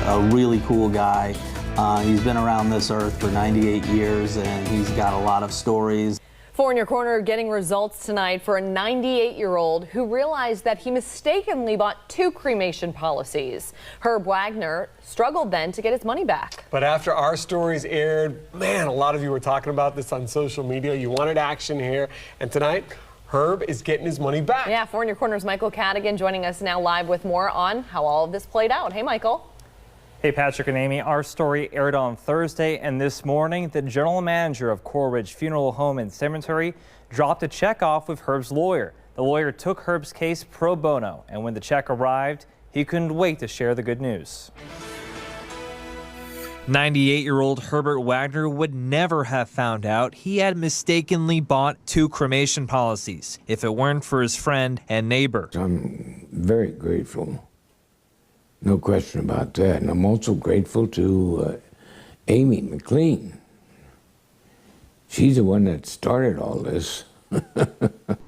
a really cool guy. He's been around this earth for 98 years, and he's got a lot of stories. 4 in your corner getting results tonight for a 98-year-old who realized that he mistakenly bought 2 cremation policies. Herb Wagner struggled then to get his money back. But after our stories aired, man, a lot of you were talking about this on social media. You wanted action here. And tonight, Herb is getting his money back. Yeah, 4 in your corner's Michael Cadigan joining us now live with more on how all of this played out. Hey, Michael. Hey, Patrick and Amy, our story aired on Thursday, and this morning, the general manager of Coral Ridge Funeral Home and Cemetery dropped a check off with Herb's lawyer. The lawyer took Herb's case pro bono, and when the check arrived, he couldn't wait to share the good news. 98-year-old Herbert Wagner would never have found out he had mistakenly bought 2 cremation policies if it weren't for his friend and neighbor. I'm very grateful. No question about that. And I'm also grateful to Amy McLean. She's the one that started all this.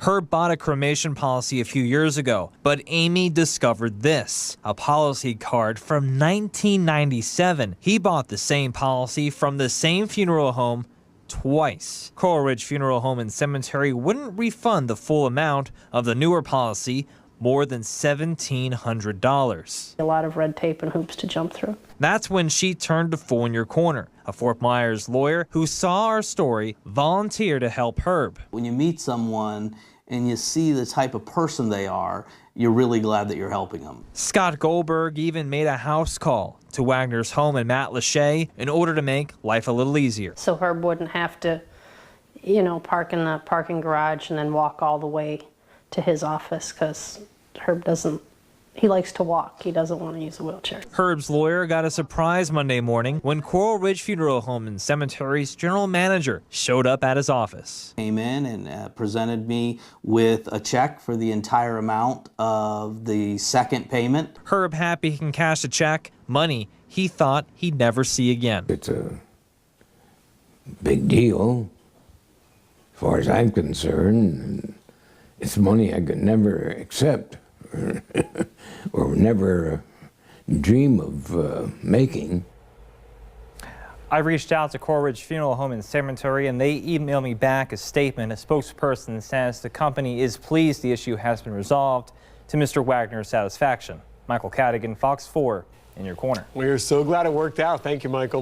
Herb bought a cremation policy a few years ago, but Amy discovered this, a policy card from 1997. He bought the same policy from the same funeral home twice. Coral Ridge Funeral Home and Cemetery wouldn't refund the full amount of the newer policy, more than $1,700. A lot of red tape and hoops to jump through. That's when she turned to 4 in your corner. A Fort Myers lawyer who saw our story volunteered to help Herb. When you meet someone and you see the type of person they are, you're really glad that you're helping them. Scott Goldberg even made a house call to Wagner's home in Matlacha in order to make life a little easier. So Herb wouldn't have to, park in the parking garage and then walk all the way to his office, because Herb he likes to walk. He doesn't want to use a wheelchair. Herb's lawyer got a surprise Monday morning when Coral Ridge Funeral Home and Cemetery's general manager showed up at his office. Came in and presented me with a check for the entire amount of the second payment. Herb happy he can cash the check, money he thought he'd never see again. It's a big deal as far as I'm concerned. It's money I could never accept or never dream of making. I reached out to Coral Ridge Funeral Home and Cemetery, and they emailed me back a statement. A spokesperson says the company is pleased the issue has been resolved to Mr. Wagner's satisfaction. Michael Cadigan, Fox 4, in your corner. We're so glad it worked out. Thank you, Michael.